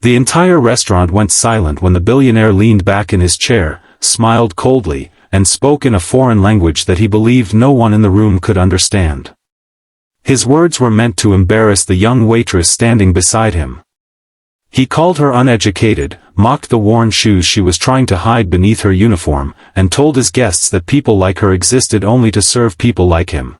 The entire restaurant went silent when the billionaire leaned back in his chair, smiled coldly, and spoke in a foreign language that he believed no one in the room could understand. His words were meant to embarrass the young waitress standing beside him. He called her uneducated, mocked the worn shoes she was trying to hide beneath her uniform, and told his guests that people like her existed only to serve people like him.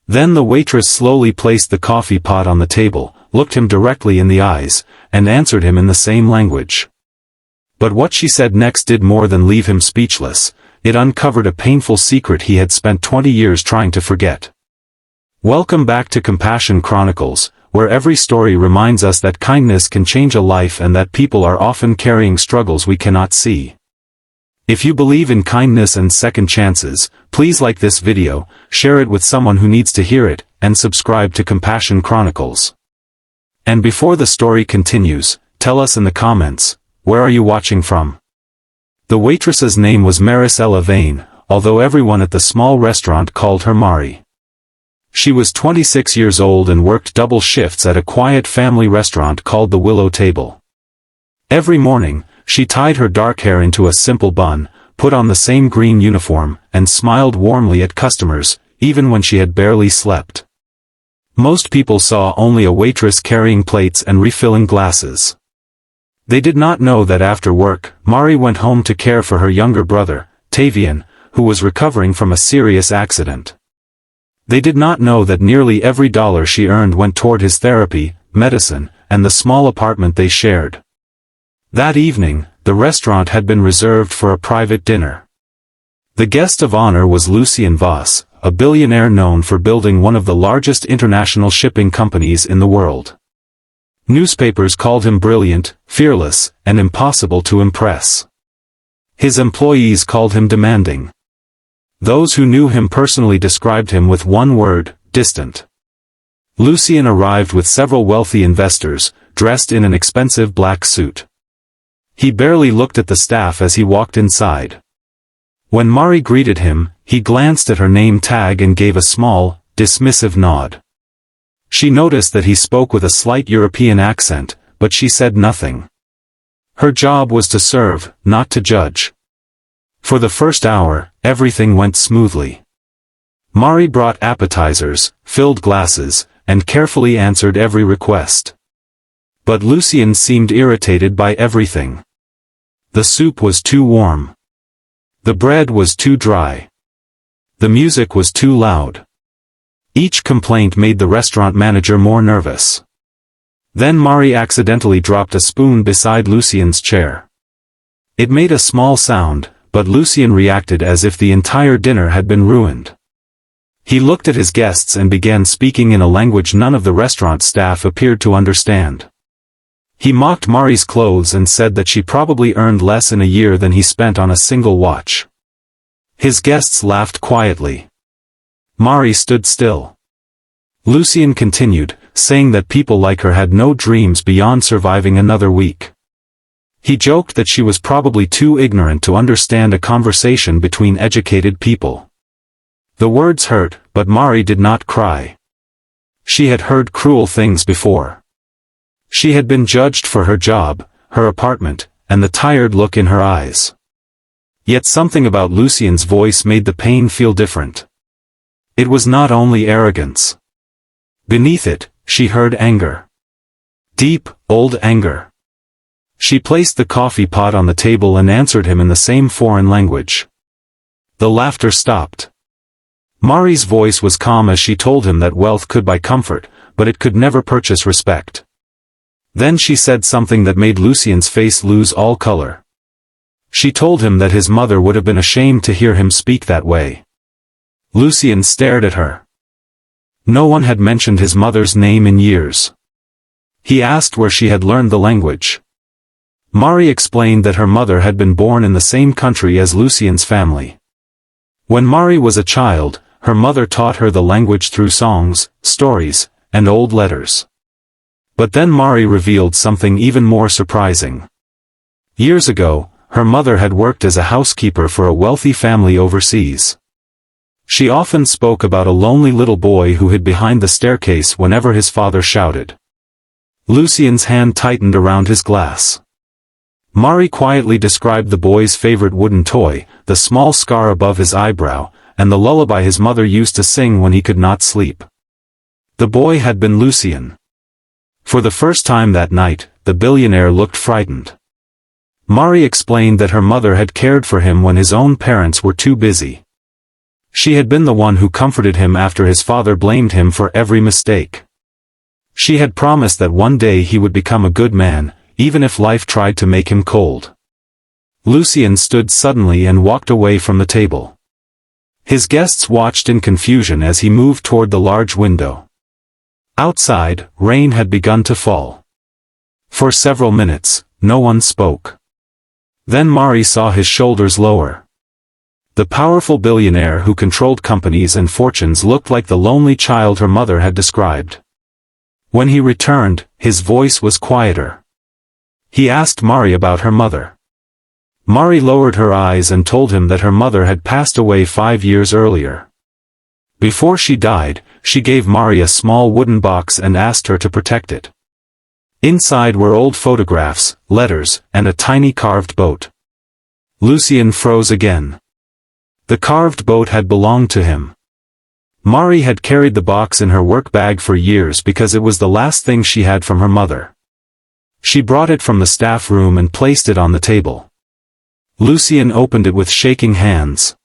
Then the waitress slowly placed the coffee pot on the table, looked him directly in the eyes, and answered him in the same language. But what she said next did more than leave him speechless. It uncovered a painful secret he had spent 20 years trying to forget. Welcome back to Compassion Chronicles, where every story reminds us that kindness can change a life and that people are often carrying struggles we cannot see. If you believe in kindness and second chances, please like this video, share it with someone who needs to hear it, and subscribe to Compassion Chronicles. And before the story continues, tell us in the comments, where are you watching from? The waitress's name was Maricela Vane, although everyone at the small restaurant called her Mari. She was 26 years old and worked double shifts at a quiet family restaurant called the Willow Table. Every morning, she tied her dark hair into a simple bun, put on the same green uniform, and smiled warmly at customers, even when she had barely slept. Most people saw only a waitress carrying plates and refilling glasses. They did not know that after work, Mari went home to care for her younger brother, Tavian, who was recovering from a serious accident. They did not know that nearly every dollar she earned went toward his therapy, medicine, and the small apartment they shared. That evening, the restaurant had been reserved for a private dinner. The guest of honor was Lucien Voss, a billionaire known for building one of the largest international shipping companies in the world. Newspapers called him brilliant, fearless, and impossible to impress. His employees called him demanding. Those who knew him personally described him with one word: distant. Lucien arrived with several wealthy investors, dressed in an expensive black suit. He barely looked at the staff as he walked inside. When Mari greeted him, he glanced at her name tag and gave a small, dismissive nod. She noticed that he spoke with a slight European accent, but she said nothing. Her job was to serve, not to judge. For the first hour, everything went smoothly. Mari brought appetizers, filled glasses, and carefully answered every request. But Lucien seemed irritated by everything. The soup was too warm. The bread was too dry. The music was too loud. Each complaint made the restaurant manager more nervous. Then Mari accidentally dropped a spoon beside Lucien's chair. It made a small sound, but Lucien reacted as if the entire dinner had been ruined. He looked at his guests and began speaking in a language none of the restaurant staff appeared to understand. He mocked Mari's clothes and said that she probably earned less in a year than he spent on a single watch. His guests laughed quietly. Mari stood still. Lucien continued, saying that people like her had no dreams beyond surviving another week. He joked that she was probably too ignorant to understand a conversation between educated people. The words hurt, but Mari did not cry. She had heard cruel things before. She had been judged for her job, her apartment, and the tired look in her eyes. Yet something about Lucien's voice made the pain feel different. It was not only arrogance. Beneath it, she heard anger. Deep, old anger. She placed the coffee pot on the table and answered him in the same foreign language. The laughter stopped. Mari's voice was calm as she told him that wealth could buy comfort, but it could never purchase respect. Then she said something that made Lucien's face lose all color. She told him that his mother would have been ashamed to hear him speak that way. Lucien stared at her. No one had mentioned his mother's name in years. He asked where she had learned the language. Mari explained that her mother had been born in the same country as Lucien's family. When Mari was a child, her mother taught her the language through songs, stories, and old letters. But then Mari revealed something even more surprising. Years ago, her mother had worked as a housekeeper for a wealthy family overseas. She often spoke about a lonely little boy who hid behind the staircase whenever his father shouted. Lucien's hand tightened around his glass. Mari quietly described the boy's favorite wooden toy, the small scar above his eyebrow, and the lullaby his mother used to sing when he could not sleep. The boy had been Lucien. For the first time that night, the billionaire looked frightened. Mari explained that her mother had cared for him when his own parents were too busy. She had been the one who comforted him after his father blamed him for every mistake. She had promised that one day he would become a good man, even if life tried to make him cold. Lucien stood suddenly and walked away from the table. His guests watched in confusion as he moved toward the large window. Outside, rain had begun to fall. For several minutes, no one spoke. Then Mari saw his shoulders lower. The powerful billionaire who controlled companies and fortunes looked like the lonely child her mother had described. When he returned, his voice was quieter. He asked Mari about her mother. Mari lowered her eyes and told him that her mother had passed away 5 years earlier. Before she died, she gave Mari a small wooden box and asked her to protect it. Inside were old photographs, letters, and a tiny carved boat. Lucien froze again. The carved boat had belonged to him. Mari had carried the box in her work bag for years because it was the last thing she had from her mother. She brought it from the staff room and placed it on the table. Lucien opened it with shaking hands.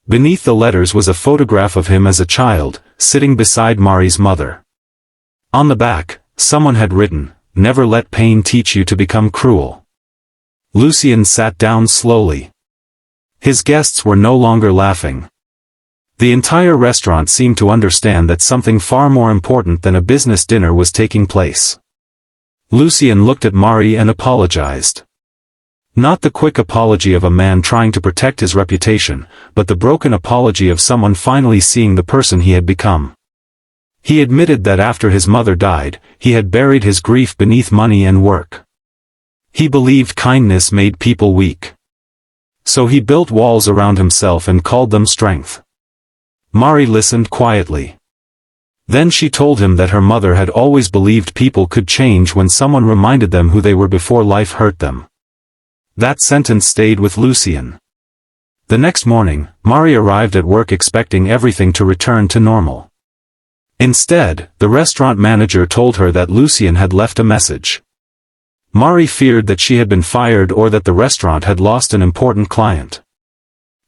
Beneath the letters was a photograph of him as a child, sitting beside Mari's mother. On the back, someone had written, "Never let pain teach you to become cruel." Lucien sat down slowly. His guests were no longer laughing. The entire restaurant seemed to understand that something far more important than a business dinner was taking place. Lucien looked at Mari and apologized. Not the quick apology of a man trying to protect his reputation, but the broken apology of someone finally seeing the person he had become. He admitted that after his mother died, he had buried his grief beneath money and work. He believed kindness made people weak. So he built walls around himself and called them strength. Mari listened quietly. Then she told him that her mother had always believed people could change when someone reminded them who they were before life hurt them. That sentence stayed with Lucien. The next morning, Mari arrived at work expecting everything to return to normal. Instead, the restaurant manager told her that Lucien had left a message. Mari feared that she had been fired or that the restaurant had lost an important client.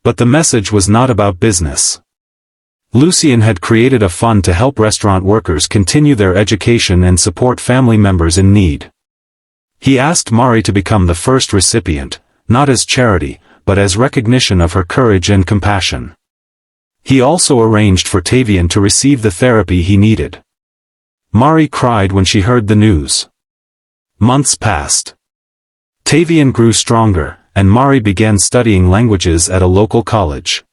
But the message was not about business. Lucien had created a fund to help restaurant workers continue their education and support family members in need. He asked Mari to become the first recipient, not as charity, but as recognition of her courage and compassion. He also arranged for Tavian to receive the therapy he needed. Mari cried when she heard the news. Months passed. Tavian grew stronger, and Mari began studying languages at a local college.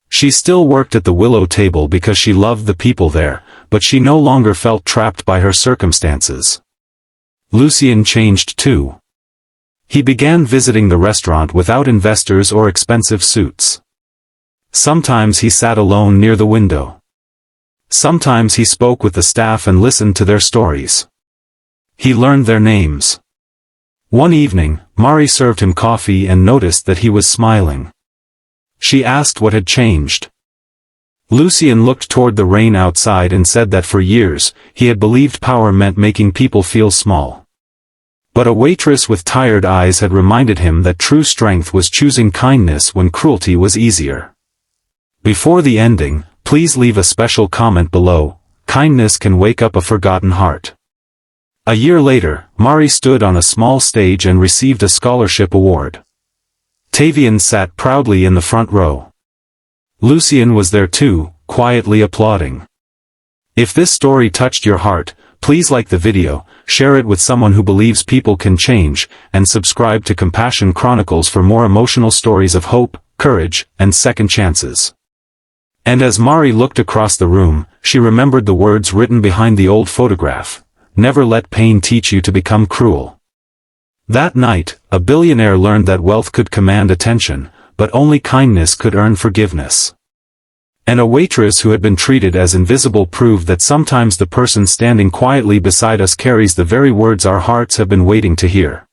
She still worked at the willow table because she loved the people there, but she no longer felt trapped by her circumstances. Lucien changed too. He began visiting the restaurant without investors or expensive suits. Sometimes he sat alone near the window. Sometimes he spoke with the staff and listened to their stories. He learned their names. One evening, Mari served him coffee and noticed that he was smiling. She asked what had changed. Lucien looked toward the rain outside and said that for years, he had believed power meant making people feel small. But a waitress with tired eyes had reminded him that true strength was choosing kindness when cruelty was easier. Before the ending, please leave a special comment below. Kindness can wake up a forgotten heart. A year later, Mari stood on a small stage and received a scholarship award. Tavian sat proudly in the front row. Lucien was there too, quietly applauding. If this story touched your heart, please like the video, share it with someone who believes people can change, and subscribe to Compassion Chronicles for more emotional stories of hope, courage, and second chances. And as Mari looked across the room, she remembered the words written behind the old photograph, "Never let pain teach you to become cruel." That night, a billionaire learned that wealth could command attention, but only kindness could earn forgiveness. And a waitress who had been treated as invisible proved that sometimes the person standing quietly beside us carries the very words our hearts have been waiting to hear.